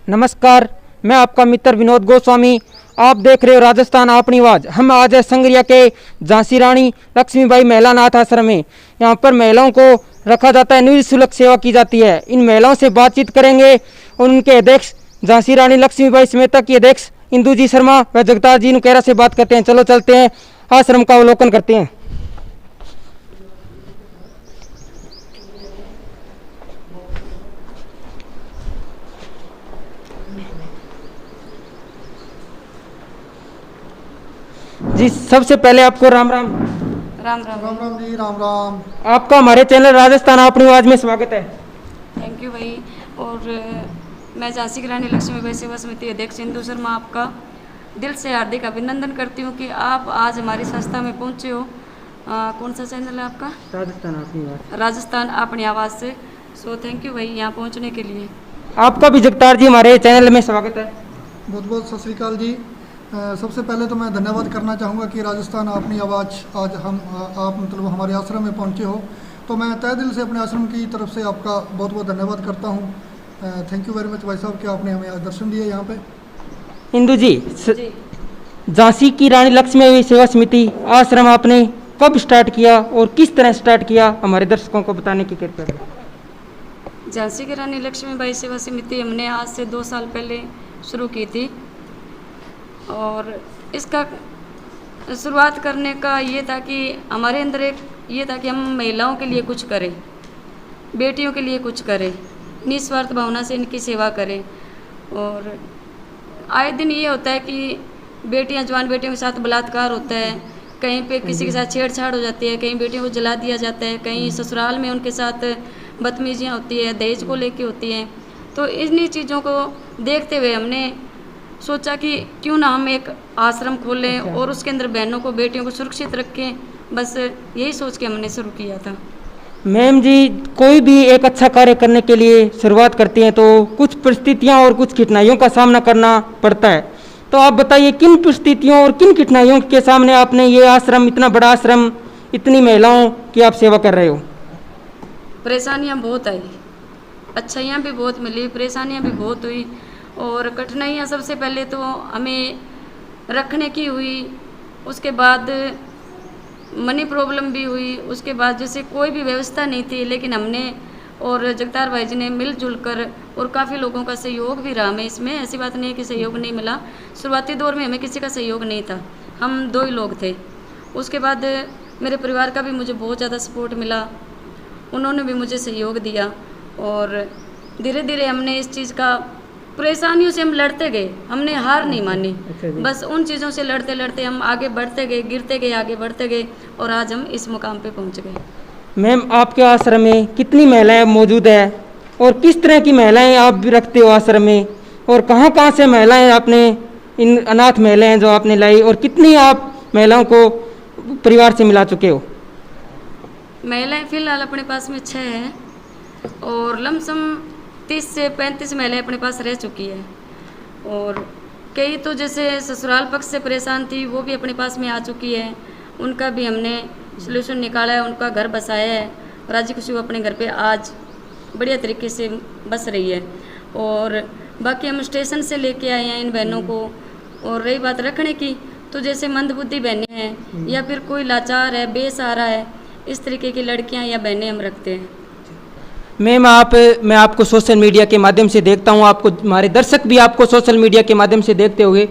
नमस्कार, मैं आपका मित्र विनोद गोस्वामी। आप देख रहे हो राजस्थान अपनी आवाज़। हम आज है संगरिया के झांसी रानी लक्ष्मीबाई महिला अनाथ आश्रम में। यहाँ पर महिलाओं को रखा जाता है, निःशुल्क सेवा की जाती है। इन महिलाओं से बातचीत करेंगे और उनके अध्यक्ष झांसी रानी लक्ष्मीबाई समेता की अध्यक्ष इंदू जी शर्मा व जगतार जी नुकेरा से बात करते हैं। चलो चलते हैं, आश्रम का अवलोकन करते हैं। जी, सबसे पहले आपको राम राम। राम राम राम राम जी, राम राम। आपका हमारे चैनल राजस्थान अपनी आवाज़ में स्वागत है। थैंक यू भाई। और मैं झांसी की रानी लक्ष्मीबाई सेवा समिति अध्यक्ष इंदू शर्मा आपका दिल से हार्दिक अभिनंदन करती हूँ कि आप आज हमारी संस्था में पहुँचे हो। कौन सा चैनल है आपका? राजस्थान अपनी आवाज़। राजस्थान अपनी आवाज़ से। सो थैंक यू भाई यहाँ पहुँचने के लिए। आपका भी जगतार जी हमारे चैनल में स्वागत है। बहुत बहुत सत श्री अकाल जी। सबसे पहले तो मैं धन्यवाद करना चाहूँगा कि राजस्थान अपनी आवाज़ आज आप मतलब हमारे आश्रम में पहुँचे हो, तो मैं तहे दिल से अपने आश्रम की तरफ से आपका बहुत बहुत धन्यवाद करता हूँ। थैंक यू वेरी मच भाई साहब कि आपने हमें आज दर्शन दिए यहाँ पे। इंदू जी, झांसी की रानी लक्ष्मीबाई सेवा समिति आश्रम आपने कब स्टार्ट किया और किस तरह स्टार्ट किया, हमारे दर्शकों को बताने की कृपया करें। झांसी की रानी लक्ष्मीबाई सेवा समिति हमने आज से 2 साल पहले शुरू की थी और इसका शुरुआत करने का ये था कि हमारे अंदर एक ये था कि हम महिलाओं के लिए कुछ करें, बेटियों के लिए कुछ करें, निस्वार्थ भावना से इनकी सेवा करें। और आए दिन ये होता है कि बेटियां, जवान बेटियों के साथ बलात्कार होता है, कहीं पे किसी के साथ छेड़छाड़ हो जाती है, कहीं बेटियों को जला दिया जाता है, कहीं ससुराल में उनके साथ बदतमीजियाँ होती है, दहेज को लेके होती हैं। तो इन्हीं चीज़ों को देखते हुए हमने सोचा कि क्यों ना हम एक आश्रम खोलें और उसके अंदर बहनों को, बेटियों को सुरक्षित रखें। बस यही सोच के हमने शुरू किया था। मैम जी, कोई भी एक अच्छा कार्य करने के लिए शुरुआत करते हैं तो कुछ परिस्थितियां और कुछ कठिनाइयों का सामना करना पड़ता है। तो आप बताइए, किन परिस्थितियों और किन कठिनाइयों के सामने आपने ये आश्रम, इतना बड़ा आश्रम, इतनी महिलाओं की आप सेवा कर रहे हो? परेशानियाँ बहुत आई, अच्छाइयाँ भी बहुत मिली, परेशानियाँ भी बहुत हुई। और कठिनाइयाँ सबसे पहले तो हमें रखने की हुई, उसके बाद मनी प्रॉब्लम भी हुई, उसके बाद जैसे कोई भी व्यवस्था नहीं थी, लेकिन हमने और जगतार भाई जी ने मिलजुल कर, और काफ़ी लोगों का सहयोग भी रहा हमें इसमें। ऐसी बात नहीं है कि सहयोग नहीं मिला। शुरुआती दौर में हमें किसी का सहयोग नहीं था, हम 2 ही लोग थे। उसके बाद मेरे परिवार का भी मुझे बहुत ज़्यादा सपोर्ट मिला, उन्होंने भी मुझे सहयोग दिया। और धीरे धीरे हमने इस चीज़ का, परेशानियों से हम लड़ते गए, हमने हार नहीं मानी। बस उन चीज़ों से लड़ते लड़ते हम आगे बढ़ते गए, गिरते गए, आगे बढ़ते गए, और आज हम इस मुकाम पे पहुंच गए। मैम, आपके आश्रम में कितनी महिलाएं मौजूद है और किस तरह की महिलाएं आप भी रखते हो आश्रम में, और कहाँ कहाँ से महिलाएं आपने, इन अनाथ महिलाएं जो आपने लाई, और कितनी आप महिलाओं को परिवार से मिला चुके हो? महिलाएं फिलहाल अपने पास में 6 हैं और लमसम 30 से 35 महिलाएं अपने पास रह चुकी है। और कई तो जैसे ससुराल पक्ष से परेशान थी, वो भी अपने पास में आ चुकी है, उनका भी हमने सलूशन निकाला है, उनका घर बसाया है। राजी खुशी वो अपने घर पे आज बढ़िया तरीके से बस रही है। और बाकी हम स्टेशन से लेके आए हैं इन बहनों को। और रही बात रखने की, तो जैसे मंदबुद्धि बहनें हैं या फिर कोई लाचार है, बेसहारा है, इस तरीके की लड़कियां या बहनें हम रखते हैं। मैम, मैं आपको सोशल मीडिया के माध्यम से देखता हूँ, आपको, हमारे दर्शक भी आपको सोशल मीडिया के माध्यम से देखते हुए,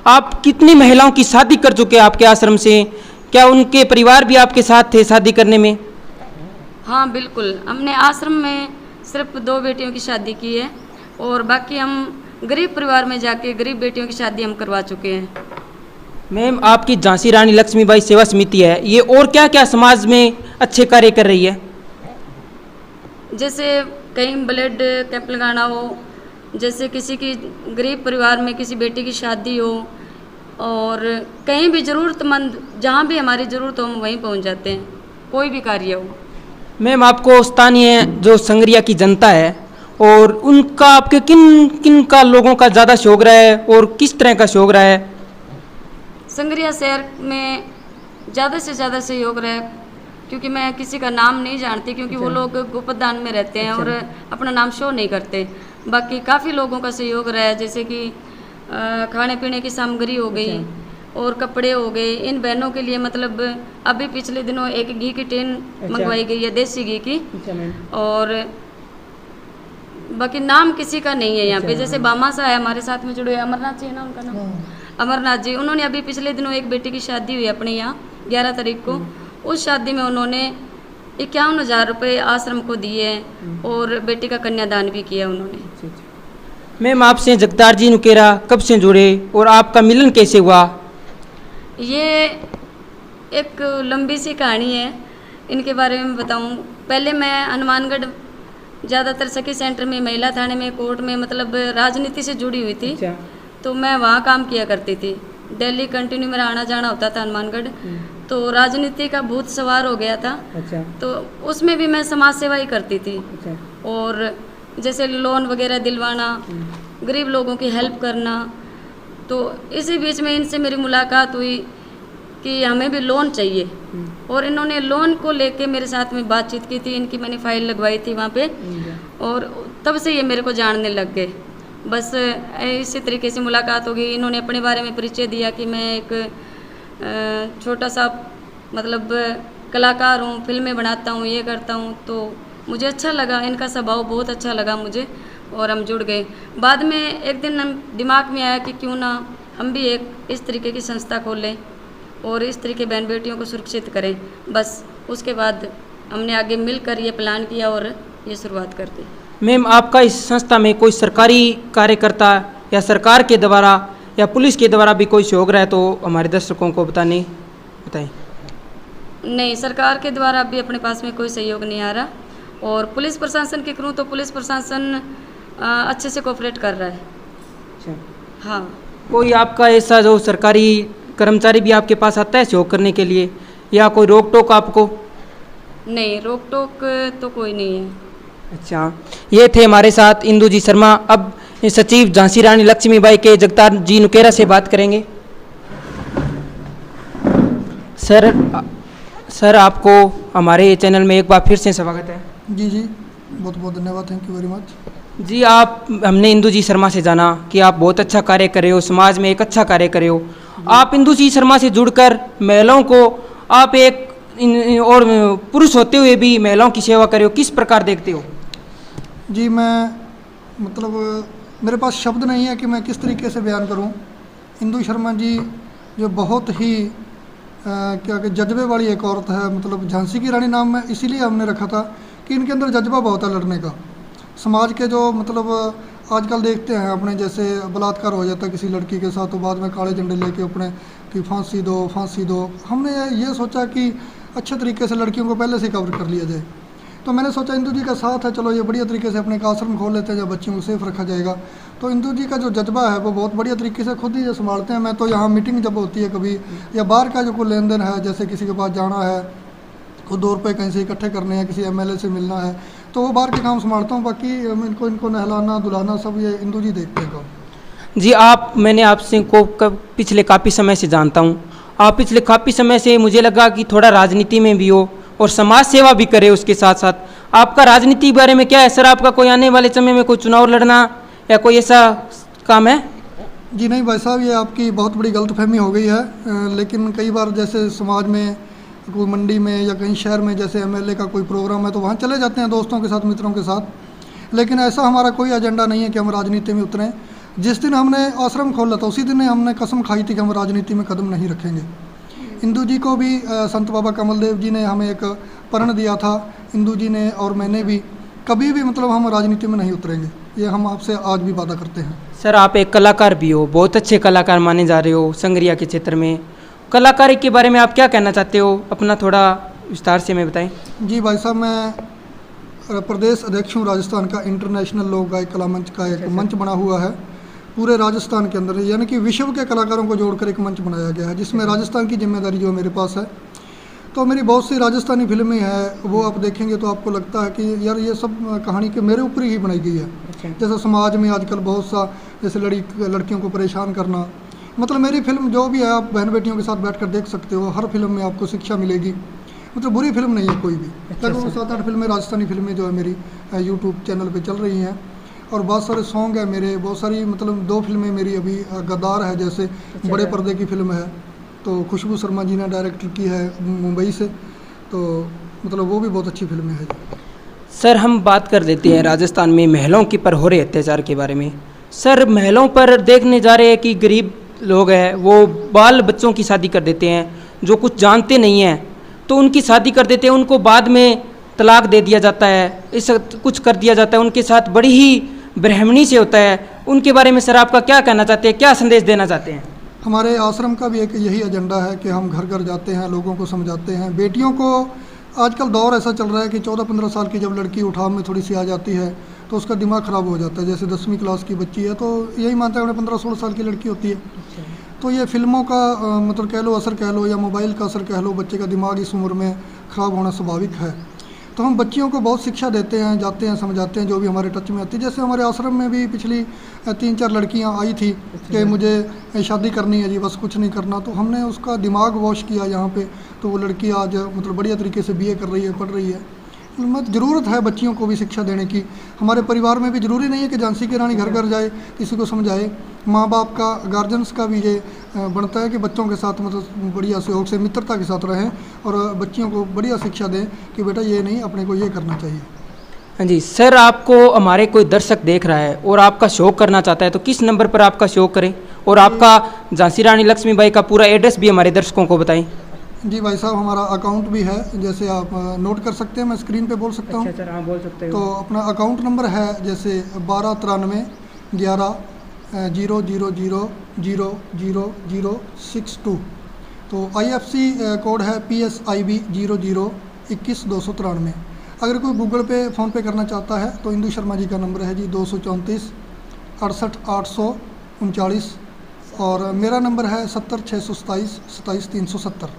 आप कितनी महिलाओं की शादी कर चुके हैं आपके आश्रम से? क्या उनके परिवार भी आपके साथ थे शादी करने में? हाँ बिल्कुल, हमने आश्रम में सिर्फ 2 बेटियों की शादी की है, और बाकी हम गरीब परिवार में जाके गरीब बेटियों की शादी हम करवा चुके हैं। मैम, आपकी झांसी रानी लक्ष्मीबाई सेवा समिति है, ये और क्या क्या समाज में अच्छे कार्य कर रही है? जैसे कहीं ब्लड कैंप लगाना हो, जैसे किसी की गरीब परिवार में किसी बेटी की शादी हो, और कहीं भी ज़रूरतमंद, जहाँ भी हमारी ज़रूरत हो हम वहीं पहुँच जाते हैं, कोई भी कार्य हो। मैम, आपको स्थानीय जो संगरिया की जनता है, और उनका आपके किन किन का लोगों का ज़्यादा शौक रहा है और किस तरह का शौक रहा है? संगरिया शहर में ज़्यादा से ज़्यादा सहयोग रहा है, क्योंकि मैं किसी का नाम नहीं जानती, क्योंकि वो लोग गुप्तदान में रहते हैं और अपना नाम शो नहीं करते। बाकी काफ़ी लोगों का सहयोग रहा है, जैसे कि खाने पीने की सामग्री हो गई और कपड़े हो गए। इन बहनों के लिए मतलब अभी पिछले दिनों एक घी की टिन मंगवाई गई है, देसी घी की। और बाकी नाम किसी का नहीं है यहाँ पे, जैसे बामा सा है हमारे साथ में जुड़े, अमरनाथ जी है ना उनका नाम, अमरनाथ जी। उन्होंने अभी पिछले दिनों एक बेटी की शादी हुई अपने यहाँ 11 तारीख को। उस शादी में उन्होंने 51,000 रुपये आश्रम को दिए हैं और बेटी का कन्यादान भी किया उन्होंने। मैम आपसे जगतार जी नुकेरा कब से जुड़े और आपका मिलन कैसे हुआ? ये एक लंबी सी कहानी है, इनके बारे में बताऊं। पहले मैं हनुमानगढ़ ज़्यादातर सखी सेंटर में, महिला थाने में, कोर्ट में मतलब राजनीति से जुड़ी हुई थी। तो मैं वहाँ काम किया करती थी, दिल्ली कंटिन्यू मेरा आना जाना होता था हनुमानगढ़। तो राजनीति का भूत सवार हो गया था। तो उसमें भी मैं समाज सेवा ही करती थी। और जैसे लोन वगैरह दिलवाना, गरीब लोगों की हेल्प करना। तो इसी बीच में इनसे मेरी मुलाकात हुई कि हमें भी लोन चाहिए, और इन्होंने लोन को लेके मेरे साथ में बातचीत की थी। इनकी मैंने फाइल लगवाई थी वहाँ पे, और तब से ये मेरे को जानने लग गए। बस इसी तरीके से मुलाकात हो गई। इन्होंने अपने बारे में परिचय दिया कि मैं एक छोटा सा मतलब कलाकार हूँ, फिल्में बनाता हूँ, ये करता हूँ। तो मुझे अच्छा लगा, इनका स्वभाव बहुत अच्छा लगा मुझे, और हम जुड़ गए। बाद में एक दिन हम दिमाग में आया कि क्यों ना हम भी एक इस तरीके की संस्था खोलें और इस तरीके बहन बेटियों को सुरक्षित करें। बस उसके बाद हमने आगे मिलकर ये प्लान किया और ये शुरुआत कर दी। मैम आपका इस संस्था में कोई सरकारी कार्यकर्ता या सरकार के द्वारा या पुलिस के द्वारा भी कोई सहयोग रहा है तो हमारे दर्शकों को बताएं। नहीं, सरकार के द्वारा अभी अपने पास में कोई सहयोग नहीं आ रहा। और पुलिस प्रशासन की करूँ तो पुलिस प्रशासन अच्छे से कोऑपरेट कर रहा है। अच्छा। हाँ। कोई आपका ऐसा जो सरकारी कर्मचारी भी आपके पास आता है सहयोग करने के लिए, या कोई रोक टोक आपको? नहीं, रोक टोक तो कोई नहीं है। अच्छा, ये थे हमारे साथ इंदू जी शर्मा। अब सचिव झांसी रानी लक्ष्मीबाई के जगतार जी नुकेरा से बात करेंगे। सर आपको हमारे चैनल में एक बार फिर से स्वागत है। जी बहुत बहुत धन्यवाद, थैंक यू वेरी मच। जी हमने इंदू जी शर्मा से जाना कि आप बहुत अच्छा कार्य कर रहे हो, समाज में एक अच्छा कार्य कर रहे हो। आप इंदू जी शर्मा से जुड़कर महिलाओं को आप एक और पुरुष होते हुए भी महिलाओं की सेवा कर रहे हो, किस प्रकार देखते हो? जी मैं मतलब मेरे पास शब्द नहीं है कि मैं किस तरीके से बयान करूं। इंदू शर्मा जी जो बहुत ही क्या कि जज्बे वाली एक औरत है। मतलब झांसी की रानी नाम में इसीलिए हमने रखा था कि इनके अंदर जज्बा बहुत है लड़ने का। समाज के जो मतलब आजकल देखते हैं अपने, जैसे बलात्कार हो जाता है किसी लड़की के साथ तो बाद में काले झंडे लेके अपने कि फांसी दो फांसी दो। हमने ये सोचा कि अच्छे तरीके से लड़कियों को पहले से कवर कर लिया जाए। तो मैंने सोचा इंदू जी का साथ है, चलो ये बढ़िया तरीके से अपने एक आश्रम खोल लेते हैं जब बच्चियों को सेफ रखा जाएगा। तो इंदू जी का जो जज्बा है वो बहुत बढ़िया तरीके से खुद ही जो संभालते हैं। मैं तो यहाँ मीटिंग जब होती है कभी, या बाहर का जो कोई लेन देन है, जैसे किसी के पास जाना है, खुद 2 रुपये कहीं से इकट्ठे करने हैं, किसी MLA से मिलना है, तो वो बाहर के काम संभालता हूँ। बाकी इनको नहलाना धुलाना सब ये इंदू जी देखते हैं काम। जी मैंने आपसे को पिछले काफ़ी समय से जानता हूँ। आप पिछले काफ़ी समय से मुझे लगा कि थोड़ा राजनीति में भी हो और समाज सेवा भी करे उसके साथ साथ। आपका राजनीति के बारे में क्या है सर? आपका कोई आने वाले समय में कोई चुनाव लड़ना या कोई ऐसा काम है? जी नहीं भाई साहब, ये आपकी बहुत बड़ी गलतफहमी हो गई है। लेकिन कई बार जैसे समाज में कोई मंडी में या कहीं शहर में जैसे MLA का कोई प्रोग्राम है तो वहाँ चले जाते हैं दोस्तों के साथ, मित्रों के साथ। लेकिन ऐसा हमारा कोई एजेंडा नहीं है कि हम राजनीति में उतरें। जिस दिन हमने आश्रम खोला था उसी दिन हमने कसम खाई थी कि हम राजनीति में कदम नहीं रखेंगे। इंदू जी को भी संत बाबा कमल देव जी ने हमें एक प्रण दिया था, इंदू जी ने और मैंने भी, कभी भी मतलब हम राजनीति में नहीं उतरेंगे। ये हम आपसे आज भी वादा करते हैं। सर आप एक कलाकार भी हो, बहुत अच्छे कलाकार माने जा रहे हो संगरिया के क्षेत्र में। कलाकारी के बारे में आप क्या कहना चाहते हो? अपना थोड़ा विस्तार से में बताएं। जी भाई साहब, मैं प्रदेश अध्यक्ष हूँ राजस्थान का। इंटरनेशनल लोक गायक कला मंच का एक मंच बना हुआ है पूरे राजस्थान के अंदर, यानी कि विश्व के कलाकारों को जोड़कर एक मंच बनाया गया है, जिसमें राजस्थान की जिम्मेदारी जो मेरे पास है। तो मेरी बहुत सी राजस्थानी फिल्में हैं, वो आप देखेंगे तो आपको लगता है कि यार ये सब कहानी के मेरे ऊपर ही बनाई गई है। जैसे समाज में आजकल बहुत सा जैसे लड़कियों को परेशान करना, मतलब मेरी फिल्म जो भी है आप बहन बेटियों के साथ बैठकर देख सकते हो। हर फिल्म में आपको शिक्षा मिलेगी, मतलब बुरी फिल्म नहीं है कोई भी। लगभग 7-8 फिल्में राजस्थानी फिल्में जो है मेरी YouTube चैनल पे चल रही हैं। और बहुत सारे सॉन्ग है मेरे, बहुत सारी मतलब 2 फिल्में मेरी अभी गद्दार है जैसे बड़े पर्दे की फिल्म है, तो खुशबू शर्मा जी ने डायरेक्टर की है मुंबई से, तो मतलब वो भी बहुत अच्छी फिल्में है जी। सर हम बात कर लेते हैं राजस्थान में महिलाओं के पर हो रहे अत्याचार के बारे में। सर महिलाओं पर देखने जा रहे हैं कि गरीब लोग हैं वो बाल बच्चों की शादी कर देते हैं, जो कुछ जानते नहीं हैं तो उनकी शादी कर देते हैं, उनको बाद में तलाक दे दिया जाता है, इस कुछ कर दिया जाता है, उनके साथ बड़ी ही ब्राह्मणी से होता है। उनके बारे में सर आपका क्या कहना चाहते हैं, क्या संदेश देना चाहते हैं? हमारे आश्रम का भी एक यही एजेंडा है कि हम घर घर जाते हैं, लोगों को समझाते हैं। बेटियों को आजकल दौर ऐसा चल रहा है कि 14-15 साल की जब लड़की उठाव में थोड़ी सी आ जाती है तो उसका दिमाग ख़राब हो जाता है। जैसे 10वीं क्लास की बच्ची है तो यही मानता है 15-16 साल की लड़की होती है। तो ये फिल्मों का मतलब कह लो असर कह लो या मोबाइल का असर कह लो, बच्चे का दिमाग इस उम्र में ख़राब होना स्वाभाविक है। तो हम बच्चियों को बहुत शिक्षा देते हैं, जाते हैं, समझाते हैं जो भी हमारे टच में आती है। जैसे हमारे आश्रम में भी पिछली 3-4 लड़कियां आई थी कि मुझे शादी करनी है जी, बस कुछ नहीं करना, तो हमने उसका दिमाग वॉश किया यहाँ पे, तो वो लड़की आज मतलब बढ़िया तरीके से BA कर रही है, पढ़ रही है। मतलब ज़रूरत है बच्चियों को भी शिक्षा देने की। हमारे परिवार में भी ज़रूरी नहीं है कि झांसी की रानी घर घर जाए किसी को समझाए। माँ बाप का, गार्जियंस का भी ये बनता है कि बच्चों के साथ मतलब बढ़िया सहयोग से, मित्रता के साथ रहें और बच्चियों को बढ़िया शिक्षा दें कि बेटा ये नहीं, अपने को ये करना चाहिए। हाँ जी सर, आपको हमारे कोई दर्शक देख रहा है और आपका शो करना चाहता है तो किस नंबर पर आपका शो करें, और आपका झांसी रानी लक्ष्मीबाई का पूरा एड्रेस भी हमारे दर्शकों को बताएं। जी भाई साहब, हमारा अकाउंट भी है, जैसे आप नोट कर सकते हैं, मैं स्क्रीन पे बोल सकता हूँ। सर हाँ बोल सकते तो अपना अकाउंट नंबर है जैसे 12931100000062। तो IFC कोड है PSIB 0021-293। अगर कोई गूगल पे फ़ोन पे करना चाहता है तो इंदू शर्मा जी का नंबर है जी 234 68 839, और मेरा नंबर है 70 627 27 370।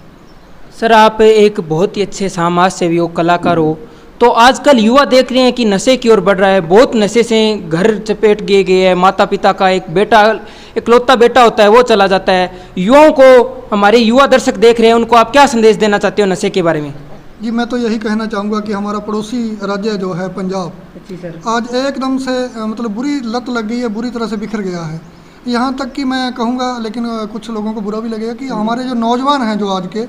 सर आप एक बहुत ही अच्छे समाज सेवी हो, कलाकार हो, तो आजकल युवा देख रहे हैं कि नशे की ओर बढ़ रहा है, बहुत नशे से घर चपेट गए है। माता पिता का एक बेटा, इकलौता बेटा होता है वो चला जाता है। युवाओं को, हमारे युवा दर्शक देख रहे हैं, उनको आप क्या संदेश देना चाहते हो नशे के बारे में? जी मैं तो यही कहना चाहूँगा कि हमारा पड़ोसी राज्य जो है पंजाब, आज एकदम से मतलब बुरी लत लग गई है, बुरी तरह से बिखर गया है। यहाँ तक कि मैं कहूँगा, लेकिन कुछ लोगों को बुरा भी लगेगा, कि हमारे जो नौजवान हैं जो आज के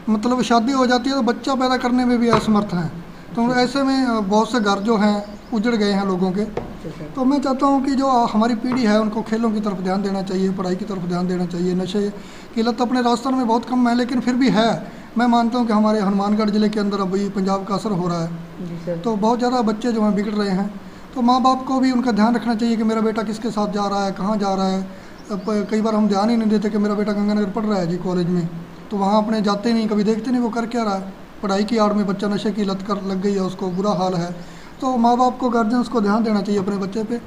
मतलब शादी हो जाती है तो बच्चा पैदा करने में भी असमर्थ हैं। तो ऐसे में बहुत से घर जो हैं उजड़ गए हैं लोगों के। तो मैं चाहता हूँ कि जो हमारी पीढ़ी है उनको खेलों की तरफ ध्यान देना चाहिए, पढ़ाई की तरफ ध्यान देना चाहिए। नशे की लत अपने राजस्थान में बहुत कम है, लेकिन फिर भी है। मैं मानता हूँ कि हमारे हनुमानगढ़ ज़िले के अंदर अभी पंजाब का असर हो रहा है, तो बहुत ज़्यादा बच्चे जो हैं बिगड़ रहे हैं। तो माँ बाप को भी उनका ध्यान रखना चाहिए कि मेरा बेटा किसके साथ जा रहा है, कहाँ जा रहा है। अब कई बार हम ध्यान ही नहीं देते कि मेरा बेटा गंगानगर पढ़ रहा है जी कॉलेज में, तो वहाँ अपने जाते नहीं, कभी देखते नहीं वो कर क्या रहा है। पढ़ाई की आड़ में बच्चा नशे की लत कर लग गई है, उसको बुरा हाल है। तो माँ बाप को, गार्जियंस को ध्यान देना चाहिए अपने बच्चे पे।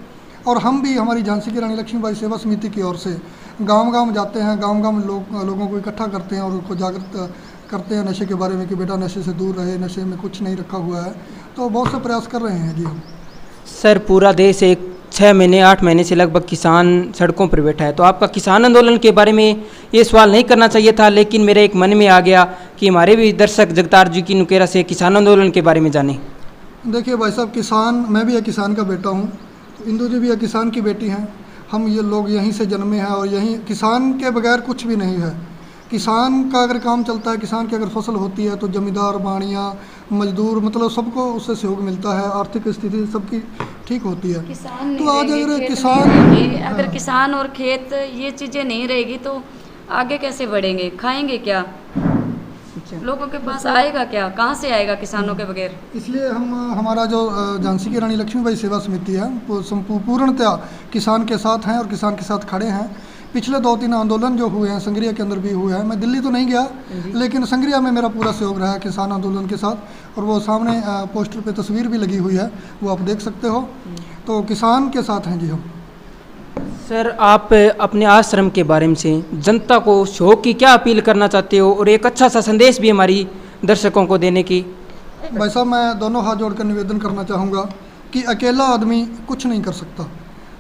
और हम भी हमारी झांसी की रानी लक्ष्मीबाई सेवा समिति की ओर से गांव-गांव जाते हैं, गांव-गांव लोगों को इकट्ठा करते हैं और उनको जागरूक करते हैं नशे के बारे में कि बेटा नशे से दूर रहे, नशे में कुछ नहीं रखा हुआ है। तो बहुत से प्रयास कर रहे हैं जी हम। सर पूरा देश एक 6 महीने 8 महीने से लगभग किसान सड़कों पर बैठा है, तो आपका किसान आंदोलन के बारे में ये सवाल नहीं करना चाहिए था, लेकिन मेरे एक मन में आ गया कि हमारे भी दर्शक जगतार जी की नुकेरा से किसान आंदोलन के बारे में जाने। देखिए भाई साहब, किसान, मैं भी एक किसान का बेटा हूँ, तो इंदू जी भी एक किसान की बेटी हैं। हम ये लोग यहीं से जन्मे हैं और यहीं, किसान के बगैर कुछ भी नहीं है। किसान का अगर काम चलता है, किसान की अगर फसल होती है तो जमींदार, बाणिया, मजदूर, मतलब सबको उससे सहयोग मिलता है, आर्थिक स्थिति सबकी ठीक होती है। किसान तो आज नहीं अगर रहेगी, किसान, अगर किसान और खेत ये चीज़ें नहीं रहेगी तो आगे कैसे बढ़ेंगे, खाएंगे क्या, लोगों के पास आएगा क्या, कहाँ से आएगा किसानों के बगैर। इसलिए हम, हमारा जो झांसी की रानी लक्ष्मीबाई सेवा समिति है वो पूर्णतया किसान के साथ हैं और किसान के साथ खड़े हैं। पिछले 2-3 आंदोलन जो हुए हैं, संग्रिया के अंदर भी हुए हैं, मैं दिल्ली तो नहीं गया, लेकिन संग्रिया में मेरा पूरा सहयोग रहा है किसान आंदोलन के साथ। और वो सामने पोस्टर पे तस्वीर भी लगी हुई है, वो आप देख सकते हो। तो किसान के साथ हैं जी हम। सर आप अपने आश्रम के बारे में से जनता को शो की क्या अपील करना चाहते हो, और एक अच्छा सा संदेश भी हमारी दर्शकों को देने की? भाई साहब, मैं दोनों हाथ जोड़कर निवेदन करना चाहूँगा कि अकेला आदमी कुछ नहीं कर सकता।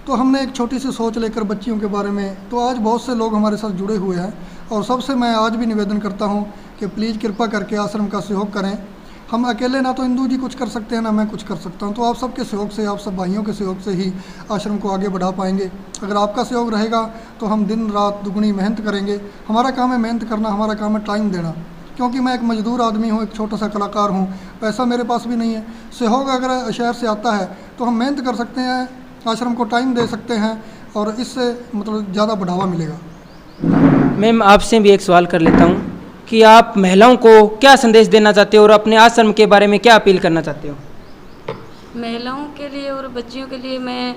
तो हमने एक छोटी सी सोच लेकर बच्चियों के बारे में, तो आज बहुत से लोग हमारे साथ जुड़े हुए हैं। और सबसे मैं आज भी निवेदन करता हूं कि प्लीज़ कृपा करके आश्रम का सहयोग करें। हम अकेले ना तो इंदू जी कुछ कर सकते हैं ना मैं कुछ कर सकता हूँ। तो आप सबके सहयोग से, आप सब भाइयों के सहयोग से ही आश्रम को आगे बढ़ा पाएंगे। अगर आपका सहयोग रहेगा तो हम दिन रात दुगनी मेहनत करेंगे। हमारा काम है मेहनत करना, हमारा काम है टाइम देना, क्योंकि मैं एक मजदूर आदमी हूँ, एक छोटा सा कलाकार हूँ, पैसा मेरे पास भी नहीं है। सहयोग अगर शहर से आता है तो हम मेहनत कर सकते हैं, आश्रम को टाइम दे सकते हैं और इससे मतलब ज़्यादा बढ़ावा मिलेगा। मैम आपसे भी एक सवाल कर लेता हूँ कि आप महिलाओं को क्या संदेश देना चाहते हो और अपने आश्रम के बारे में क्या अपील करना चाहते हो? महिलाओं के लिए और बच्चियों के लिए मैं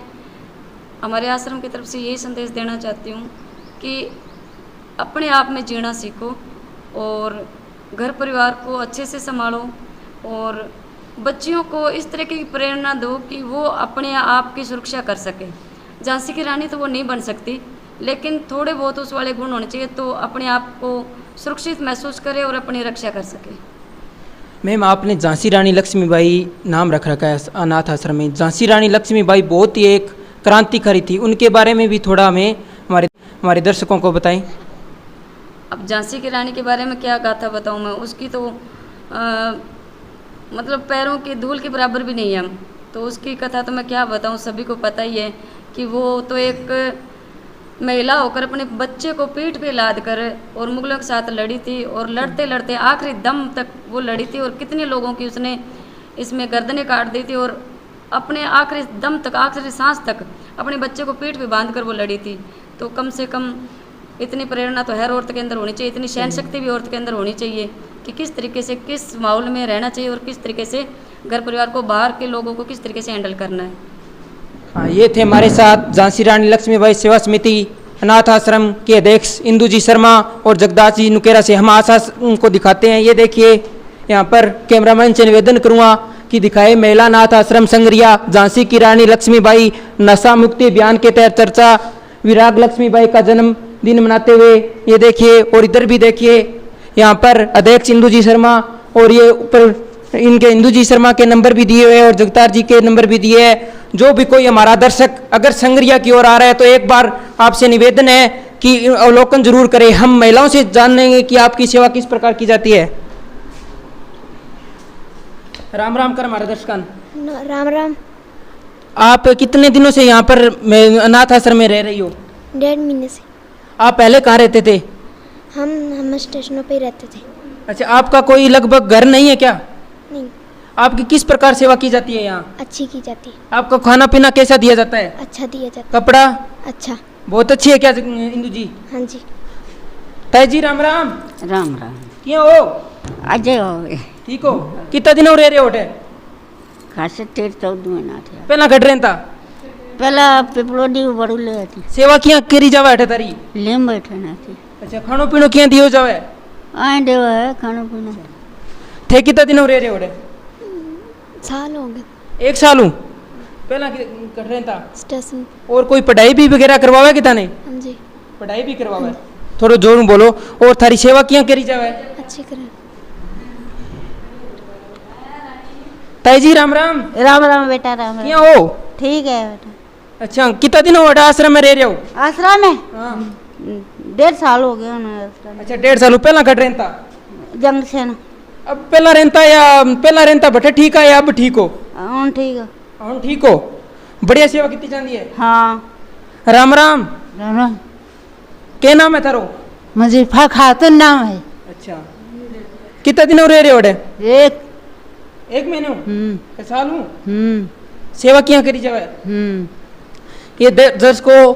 हमारे आश्रम की तरफ से यही संदेश देना चाहती हूँ कि अपने आप में जीना सीखो और घर परिवार को अच्छे से संभालो और बच्चियों को इस तरह की प्रेरणा दो कि वो अपने आप की सुरक्षा कर सके। झांसी की रानी तो वो नहीं बन सकती, लेकिन थोड़े बहुत उस वाले गुण होने चाहिए तो अपने आप को सुरक्षित महसूस करे और अपनी रक्षा कर सके। मैम आपने झांसी रानी लक्ष्मीबाई नाम रख रखा है अनाथ आश्रम में। झांसी रानी लक्ष्मीबाई बहुत ही एक क्रांतिकारी थी, उनके बारे में भी थोड़ा हमें हमारे दर्शकों को बताएं। अब झांसी की रानी के बारे में क्या गाथा बताऊं मैं, उसकी तो मतलब पैरों की धूल के बराबर भी नहीं है हम, तो उसकी कथा तो मैं क्या बताऊं, सभी को पता ही है कि वो तो एक महिला होकर अपने बच्चे को पीठ पे लाद कर और मुगलों के साथ लड़ी थी और लड़ते लड़ते आखिरी दम तक वो लड़ी थी और कितने लोगों की उसने इसमें गर्दनें काट दी थी और अपने आखिरी दम तक, आखिरी सांस तक अपने बच्चे को पीठ पे बांध कर वो लड़ी थी। तो कम से कम इतनी प्रेरणा तो हर औरत के अंदर होनी चाहिए, इतनी सहन शक्ति भी औरत के अंदर होनी चाहिए कि किस तरीके से, किस माहौल में रहना चाहिए और किस तरीके से घर परिवार को, बाहर के लोगों को किस तरीके से हैंडल करना है। हाँ, ये थे हमारे साथ झांसी रानी लक्ष्मीबाई सेवा समिति अनाथ आश्रम के अध्यक्ष इंदू जी शर्मा और जगदास जी नुकेरा से हम आश्रम को दिखाते हैं। ये देखिए, यहाँ पर कैमरामैन से निवेदन करूँगा कि दिखाए महिला अनाथ आश्रम संगरिया झांसी की रानी लक्ष्मीबाई नशा मुक्ति अभियान के तहत चर्चा विराग लक्ष्मीबाई का जन्म दिन मनाते हुए। ये देखिए, और इधर भी देखिए, यहाँ पर अध्यक्ष इंदू जी शर्मा और ये ऊपर इनके इंदू जी शर्मा के नंबर भी दिए हुए हैं और जगतार जी के नंबर भी दिए हैं। जो भी कोई हमारा दर्शक अगर संगरिया की ओर आ रहा है तो एक बार आपसे निवेदन है कि अवलोकन जरूर करें। हम महिलाओं से जान लेंगे कि आपकी सेवा किस प्रकार की जाती है। राम राम कर हमारे दर्शकन। राम राम। आप कितने दिनों से यहाँ पर अनाथ आश्रम में रह रही हो? 1.5 महीने से। आप पहले कहाँ रहते थे? हम स्टेशनों पे ही रहते थे। अच्छा, आपका कोई लगभग घर नहीं है क्या? नहीं। आपकी किस प्रकार सेवा की जाती है यहाँ? अच्छी की जाती है। आपका खाना पीना कैसा दिया जाता है? अच्छा दिया जाता है। कपड़ा अच्छा। बहुत अच्छी है क्या इंदू जी? हाँ जी। ताई जी राम राम। राम राम। क्यों हो? अजय हो ठीक हो? कितना दिन हो रहे होटे? खासे 13-14 महीना थे। पहला घट रहे था? पहला पिपलोडी बड़ू ले थी। सेवा किया करी जावे हटे तारी? लेम बैठे ना थी। अच्छा, खानो पीनो किया दियो जावे? आए देवा है खाना पीना। थे कितना दिन हो रहे होटे? साल हो गए। 1 साल हूँ। पहला घट रहे था स्टेशन। और कोई पढ़ाई भी वगैरह करवावे कि ताने? हाँ जी। पढ़ाई भी करवावे? थोड़ा जोर बोलो। और थारी सेवा किया करी जावे? अच्छी करें। ताई जी राम राम। राम राम बेटा राम राम। क्या हो? ठीक है बेटा। अच्छा, कितना दिन हो गया आश्रम में रह रहे हो? आश्रम में हाँ। 1.5 साल हो गया ना आश्रम में। अच्छा, 1.5 साल पहला घट रहता? जंग से ना। अब पहला रहता या पहला रहता बटे ठीक है या अब ठीक हो? हाँ ठीक है। हाँ ठीक हो। बढ़िया सेवा कितनी जाती है। हाँ। राम राम। राम राम। क्या नाम है थारो? मुजफ्फर खातून नाम है। अच्छा, कितना दिन हो रहे रे ओडे? 1 महीने हो? हम्म। साल हूँ। सेवा किया करी जावे? ये दर्शकों,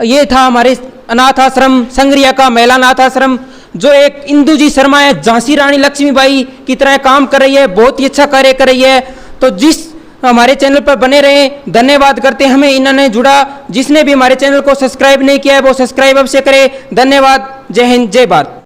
ये था हमारे अनाथ आश्रम संगरिया का महिला अनाथ आश्रम, जो एक इंदू जी शर्मा है झांसी रानी लक्ष्मीबाई की तरह काम कर रही है, बहुत ही अच्छा कार्य कर रही है। तो जिस हमारे चैनल पर बने रहे, धन्यवाद करते हैं हमें इन्होंने जुड़ा। जिसने भी हमारे चैनल को सब्सक्राइब नहीं किया है वो सब्सक्राइब अवश्य करे। धन्यवाद। जय हिंद, जय भारत।